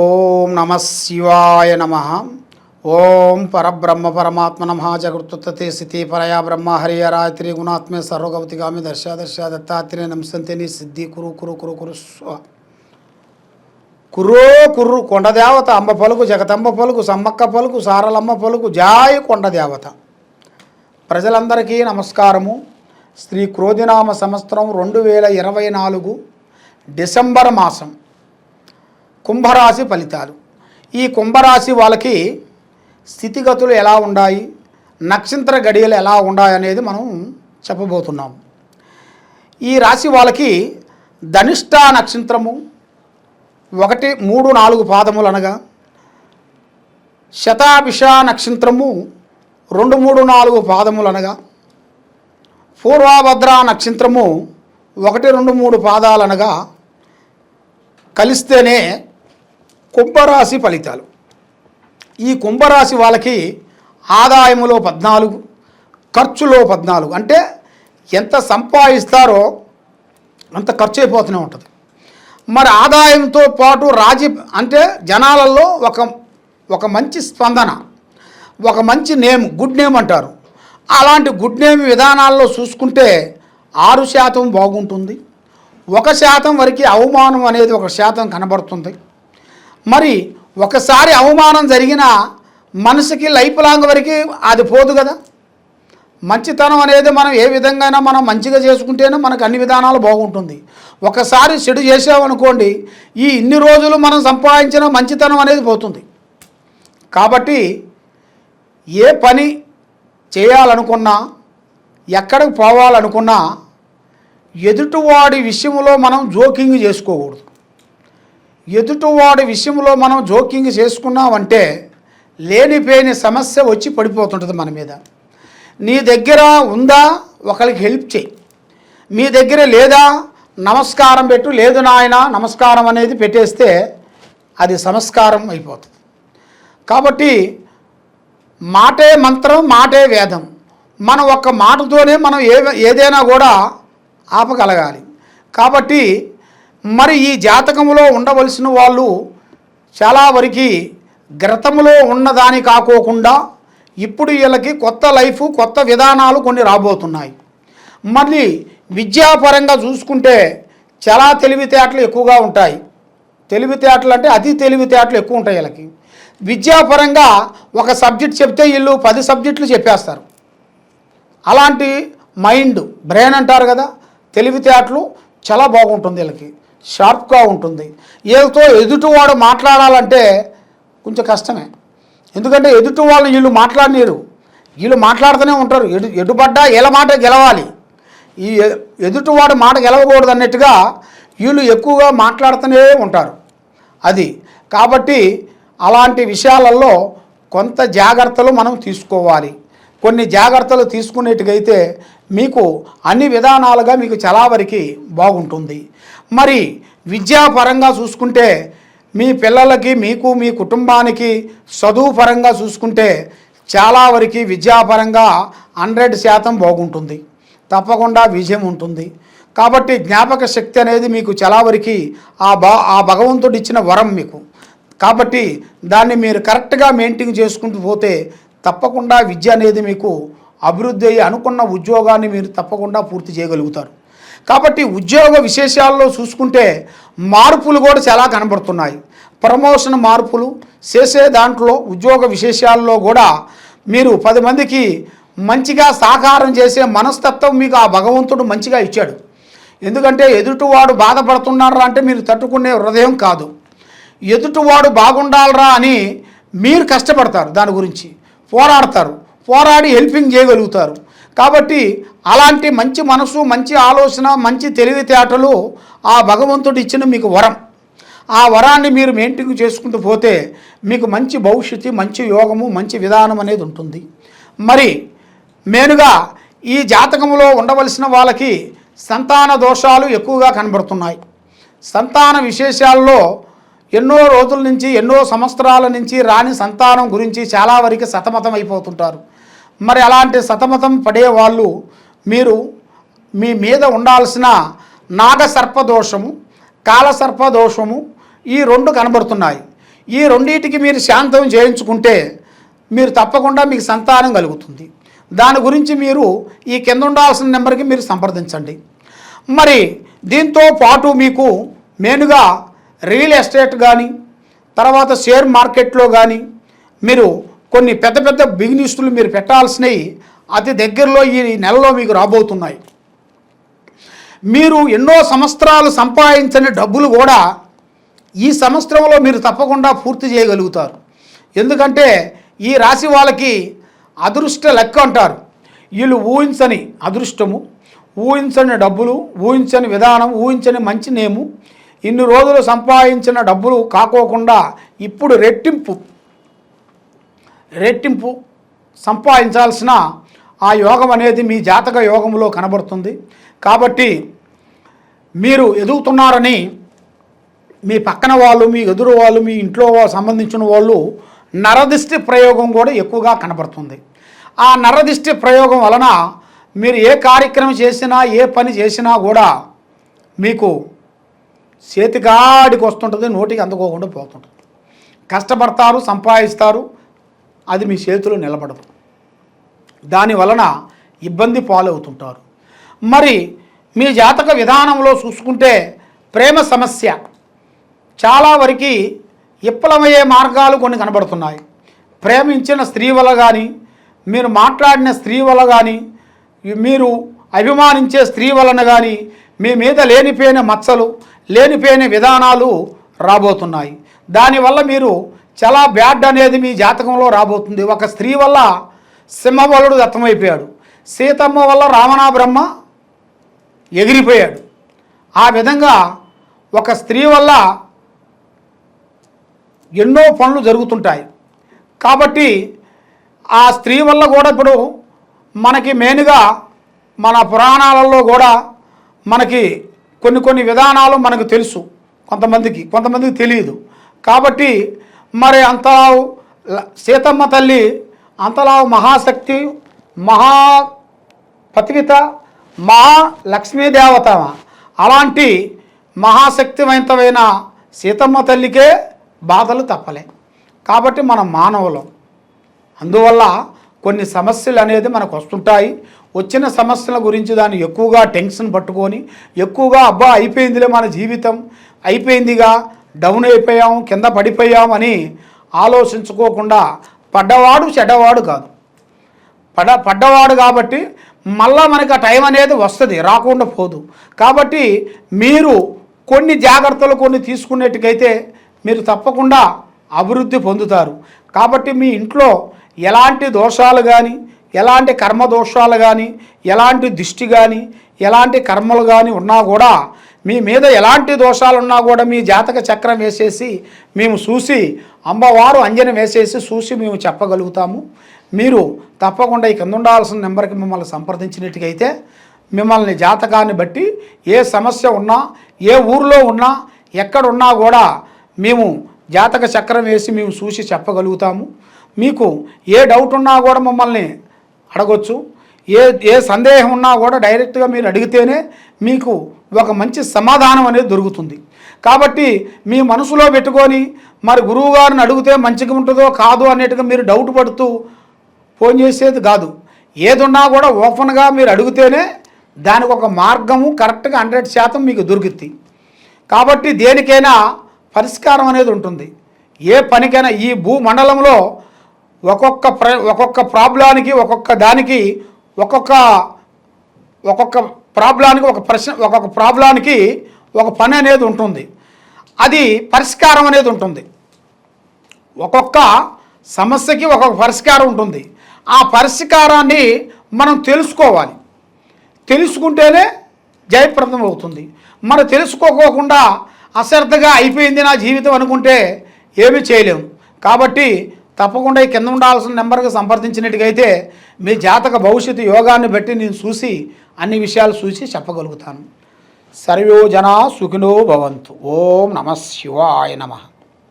ఓం నమ శివాయ నమ. ఓం పరబ్రహ్మ పరమాత్మ నమ. జగృత్తే స్థితి పరయా బ్రహ్మ హరియరాత్రి గుణాత్మే సర్వగవతిగామి దర్శ దర్శ దత్తాత్రేయ నమస్తంతేని సిద్ధి కురు కురు కురు కురు స్వ కుర్రో కుర్రు కొండదేవత అంబ పలుకు జగతంబ పలుకు సమ్మక్క పలుకు సారలమ్మ పలుకు జాయ్ కొండదేవత. ప్రజలందరికీ నమస్కారము. శ్రీ క్రోధినామ సంవత్సరం 2024 డిసెంబర్ మాసం కుంభరాశి ఫలితాలు. ఈ కుంభరాశి వాళ్ళకి స్థితిగతులు ఎలా ఉన్నాయి, నక్షత్ర గడియలు ఎలా ఉన్నాయి అనేది మనం చెప్పబోతున్నాం. ఈ రాశి వాళ్ళకి ధనిష్ట నక్షత్రము 1, 3, 4 పాదములు అనగా, శతాభిష నక్షత్రము 2, 3, 4 పాదములు అనగా, పూర్వభద్ర నక్షత్రము 1, 2, 3 పాదాలు అనగా కలిస్తేనే కుంభరాశి ఫలితాలు. ఈ కుంభరాశి వాళ్ళకి ఆదాయములో 14, ఖర్చులో 14. అంటే ఎంత సంపాదిస్తారో అంత ఖర్చు అయిపోతూనే ఉంటుంది. మరి ఆదాయంతో పాటు అంటే జనాలలో ఒక మంచి స్పందన, ఒక మంచి నేమ్, గుడ్ నేమ్ అంటారు. అలాంటి గుడ్ నేమ్ విధానాల్లో చూసుకుంటే 6% బాగుంటుంది. 1% వరకు అవమానం అనేది 1% కనబడుతుంది. మరి ఒకసారి అవమానం జరిగిన మనసుకి లైఫ్ లాంగ్ వరకు అది పోదు కదా. మంచితనం అనేది మనం ఏ విధంగా మనం మంచిగా చేసుకుంటేనే మనకు అన్ని విధానాలు బాగుంటుంది. ఒకసారి చెడు చేసామనుకోండి, ఇన్ని రోజులు మనం సంపాదించిన మంచితనం అనేది పోతుంది. కాబట్టి ఏ పని చేయాలనుకున్నా, ఎక్కడికి పోవాలనుకున్నా ఎదుటివాడి విషయంలో మనం జోకింగ్ చేసుకోకూడదు. ఎదుటివాడి విషయంలో మనం జోకింగ్ చేసుకున్నామంటే లేనిపోయిన సమస్య వచ్చి పడిపోతుంటుంది మన మీద. నీ దగ్గర ఉందా, ఒకరికి హెల్ప్ చేయి. మీ దగ్గర లేదా, నమస్కారం పెట్టు. లేదు నాయన నమస్కారం అనేది పెట్టేస్తే అది సంస్కారం అయిపోతుంది. కాబట్టి మాటే మంత్రం, మాటే వేదం. మనం ఒక్క మాటతోనే మనం ఏదైనా కూడా ఆపగలగాలి. కాబట్టి మరి ఈ జాతకంలో ఉండవలసిన వాళ్ళు చాలా వరకు గతంలో ఉన్నదాని కాకోకుండా ఇప్పుడు వీళ్ళకి కొత్త లైఫ్, కొత్త విధానాలు కొన్ని రాబోతున్నాయి. మళ్ళీ విద్యాపరంగా చూసుకుంటే చాలా తెలివితేటలు ఎక్కువగా ఉంటాయి. తెలివితేటలు అంటే అతి తెలివితేటలు ఎక్కువ ఉంటాయి వీళ్ళకి. విద్యాపరంగా ఒక సబ్జెక్ట్ చెప్తే వీళ్ళు 10 సబ్జెక్టులు చెప్పేస్తారు. అలాంటి మైండ్, బ్రెయిన్ అంటారు కదా, తెలివితేటలు చాలా బాగుంటుంది వీళ్ళకి, షార్ప్గా ఉంటుంది. వీళ్ళతో ఎదుటివాడు మాట్లాడాలంటే కొంచెం కష్టమే. ఎందుకంటే ఎదుటి వాళ్ళని వీళ్ళు మాట్లాడలేరు. వీళ్ళు మాట్లాడుతూనే ఉంటారు. ఎటుపడ్డా వీళ్ళ మాట గెలవాలి, ఈ ఎదుటివాడు మాట గెలవకూడదు అన్నట్టుగా వీళ్ళు ఎక్కువగా మాట్లాడుతూనే ఉంటారు. అది కాబట్టి అలాంటి విషయాలలో కొంత జాగ్రత్తలు మనం తీసుకోవాలి. కొన్ని జాగ్రత్తలు తీసుకునేట్టుగైతే మీకు అన్ని విధానాలుగా మీకు చాలా వరకు బాగుంటుంది. మరి విద్యాపరంగా చూసుకుంటే మీ పిల్లలకి, మీకు, మీ కుటుంబానికి చదువు పరంగా చూసుకుంటే చాలా వరకు విద్యాపరంగా 100% బాగుంటుంది. తప్పకుండా విజయం ఉంటుంది. కాబట్టి జ్ఞాపక శక్తి అనేది మీకు చాలా వరకు ఆ భగవంతుడు ఇచ్చిన వరం మీకు. కాబట్టి దాన్ని మీరు కరెక్ట్గా మెయింటైన్ చేసుకుంటూ పోతే తప్పకుండా విద్య అనేది మీకు అభివృద్ధి అయ్యి అనుకున్న ఉద్యోగాన్ని మీరు తప్పకుండా పూర్తి చేయగలుగుతారు. కాబట్టి ఉద్యోగ విశేషాల్లో చూసుకుంటే మార్పులు కూడా చాలా కనబడుతున్నాయి. ప్రమోషన్ మార్పులు చేసే దాంట్లో ఉద్యోగ విశేషాల్లో కూడా మీరు 10 మందికి మంచిగా సహకారం చేసే మనస్తత్వం మీకు ఆ భగవంతుడు మంచిగా ఇచ్చాడు. ఎందుకంటే ఎదుటివాడు బాధపడుతున్నారా అంటే మీరు తట్టుకునే హృదయం కాదు. ఎదుటివాడు బాగుండాలరా అని మీరు కష్టపడతారు, దాని గురించి పోరాడతారు, పోరాడి హెల్పింగ్ చేయగలుగుతారు. కాబట్టి అలాంటి మంచి మనసు, మంచి ఆలోచన, మంచి తెలివితేటలు ఆ భగవంతుడు ఇచ్చిన మీకు వరం. ఆ వరాన్ని మీరు మెయింటైన్ చేసుకుంటూ పోతే మీకు మంచి భవిష్యత్తు, మంచి యోగము, మంచి విధానం అనేది ఉంటుంది. మరి మెయిన్గా ఈ జాతకంలో ఉండవలసిన వాళ్ళకి సంతాన దోషాలు ఎక్కువగా కనబడుతున్నాయి. సంతాన విశేషాల్లో ఎన్నో రోజుల నుంచి, ఎన్నో సంవత్సరాల నుంచి రాని సంతానం గురించి చాలా వరకు సతమతం అయిపోతుంటారు. మరి అలాంటి సతమతం పడేవాళ్ళు మీరు మీ మీద ఉండాల్సిన నాగసర్పదోషము, కాలసర్పదోషము ఈ 2 కనబడుతున్నాయి. ఈ రెండింటికి మీరు శాంతం చేయించుకుంటే మీరు తప్పకుండా మీకు సంతానం కలుగుతుంది. దాని గురించి మీరు ఈ కింద ఉండాల్సిన నెంబర్కి మీరు సంప్రదించండి. మరి దీంతో పాటు మీకు మెయిన్గా రియల్ ఎస్టేట్ కానీ తర్వాత షేర్ మార్కెట్లో కానీ మీరు కొన్ని పెద్ద పెద్ద బిజినెస్లు మీరు పెట్టాల్సినవి అతి దగ్గరలో ఈ నెలలో మీకు రాబోతున్నాయి. మీరు ఎన్నో సంవత్సరాలు సంపాదించని డబ్బులు కూడా ఈ సంవత్సరంలో మీరు తప్పకుండా పూర్తి చేయగలుగుతారు. ఎందుకంటే ఈ రాశి వాళ్ళకి అదృష్ట లెక్క అంటారు. వీళ్ళు ఊహించని అదృష్టము, ఊహించని డబ్బులు, ఊహించని విధానం, ఊహించని మంచి నేము, ఇన్ని రోజులు సంపాదించిన డబ్బులు కాకోకుండా ఇప్పుడు రెట్టింపు సంపాదించాల్సిన ఆ యోగం అనేది మీ జాతక యోగంలో కనబడుతుంది. కాబట్టి మీరు ఎదుగుతున్నారని మీ పక్కన వాళ్ళు, మీ ఎదురు వాళ్ళు, మీ ఇంట్లో సంబంధించిన వాళ్ళు నరదిష్టి ప్రయోగం కూడా ఎక్కువగా కనబడుతుంది. ఆ నరదిష్టి ప్రయోగం వలన మీరు ఏ కార్యక్రమం చేసినా, ఏ పని చేసినా కూడా మీకు చేతికాడికి వస్తుంటుంది, నోటికి అందుకోకుండా పోతుంటుంది. కష్టపడతారు, సంపాదిస్తారు, అది మీ చేతిలో నిలబడదు. దానివలన ఇబ్బంది పాలవుతుంటారు. మరి మీ జాతక విధానంలో చూసుకుంటే ప్రేమ సమస్య చాలా వరకు విఫలమయ్యే మార్గాలు కొన్ని కనబడుతున్నాయి. ప్రేమించిన స్త్రీ వల్ల కానీ, మీరు మాట్లాడిన స్త్రీ వల్ల కానీ, మీరు అభిమానించే స్త్రీ వలన కానీ మీ మీద లేనిపోయిన మచ్చలు, లేనిపోయిన విధానాలు రాబోతున్నాయి. దానివల్ల మీరు చాలా బ్యాడ్ అనేది మీ జాతకంలో రాబోతుంది. ఒక స్త్రీ వల్ల సింహబలుడు దత్తమైపోయాడు, సీతమ్మ వల్ల రావణ బ్రహ్మ ఎగిరిపోయాడు. ఆ విధంగా ఒక స్త్రీ వల్ల ఎన్నో పనులు జరుగుతుంటాయి. కాబట్టి ఆ స్త్రీ వల్ల కూడా ఇప్పుడు మనకి మెయిన్గా మన పురాణాలలో కూడా మనకి కొన్ని విధానాలు మనకు తెలుసు, కొంతమందికి తెలియదు. కాబట్టి మరి అంతలావు సీతమ్మ తల్లి అంతలావు మహాశక్తి, మహాపతివిత, మహాలక్ష్మీదేవత, అలాంటి మహాశక్తివంతమైన సీతమ్మ తల్లికే బాధలు తప్పలే. కాబట్టి మనం మానవులం. అందువల్ల కొన్ని సమస్యలు అనేది మనకు వస్తుంటాయి. వచ్చిన సమస్యల గురించి దాన్ని ఎక్కువగా టెన్షన్ పట్టుకొని ఎక్కువగా అబ్బా అయిపోయిందిలే మన జీవితం, అయిపోయిందిగా, డౌన్ అయిపోయాం, కింద పడిపోయాం అని ఆలోచించుకోకుండా పడ్డవాడు చెడ్డవాడు కాదు. పడ్డవాడు కాబట్టి మళ్ళా మనకు ఆ టైం అనేది వస్తుంది, రాకుండా పోదు. కాబట్టి మీరు కొన్ని జాగ్రత్తలు కొన్ని తీసుకునేట్టుకైతే మీరు తప్పకుండా అభివృద్ధి పొందుతారు. కాబట్టి మీ ఇంట్లో ఎలాంటి దోషాలు కానీ, ఎలాంటి కర్మ దోషాలు కానీ, ఎలాంటి దిష్టి కానీ, ఎలాంటి కర్మలు కానీ ఉన్నా కూడా, మీ మీద ఎలాంటి దోషాలు ఉన్నా కూడా మీ జాతక చక్రం వేసేసి మేము చూసి, అమ్మవారు అంజనం వేసేసి చూసి మేము చెప్పగలుగుతాము. మీరు తప్పకుండా ఈ కింద ఉండాల్సిన నెంబర్కి మిమ్మల్ని సంప్రదించినట్టుకైతే మిమ్మల్ని జాతకాన్ని బట్టి ఏ సమస్య ఉన్నా, ఏ ఊరిలో ఉన్నా, ఎక్కడున్నా కూడా మేము జాతక చక్రం వేసి మేము చూసి చెప్పగలుగుతాము. మీకు ఏ డౌట్ ఉన్నా కూడా మమ్మల్ని అడగొచ్చు. ఏ సందేహం ఉన్నా కూడా డైరెక్ట్గా మీరు అడిగితేనే మీకు ఒక మంచి సమాధానం అనేది దొరుకుతుంది. కాబట్టి మీ మనసులో పెట్టుకొని మరి గురువుగారిని అడిగితే మంచిగా ఉంటుందో కాదు అనేట్టుగా మీరు డౌట్ పడుతూ ఫోన్ చేసేది కాదు. ఏదున్నా కూడా ఓపెన్గా మీరు అడిగితేనే దానికి ఒక మార్గము కరెక్ట్గా 100% మీకు దొరుకుతుంది. కాబట్టి దేనికైనా పరిష్కారం అనేది ఉంటుంది. ఏ పనికైనా ఈ భూమండలంలో ఒక్కొక్క ప్రాబ్లానికి ఒక్కొక్క ప్రాబ్లానికి ఒక పని అనేది ఉంటుంది. అది పరిష్కారం అనేది ఉంటుంది. ఒక్కొక్క సమస్యకి ఒక్కొక్క పరిష్కారం ఉంటుంది. ఆ పరిష్కారాన్ని మనం తెలుసుకోవాలి. తెలుసుకుంటేనే జయప్రదం అవుతుంది. మనం తెలుసుకోకుండా అశ్రద్ధగా అయిపోయింది నా జీవితం అనుకుంటే ఏమీ చేయలేము. కాబట్టి తప్పకుండా ఈ కింద ఉండాల్సిన నెంబర్కి సంప్రదించినట్టుగైతే మీ జాతక భవిష్యత్తు యోగాన్ని బట్టి నేను చూసి అన్ని విషయాలు చూసి చెప్పగలుగుతాను. సర్వే జనా సుఖినో భవంతు. ఓం నమః శివాయ నమః.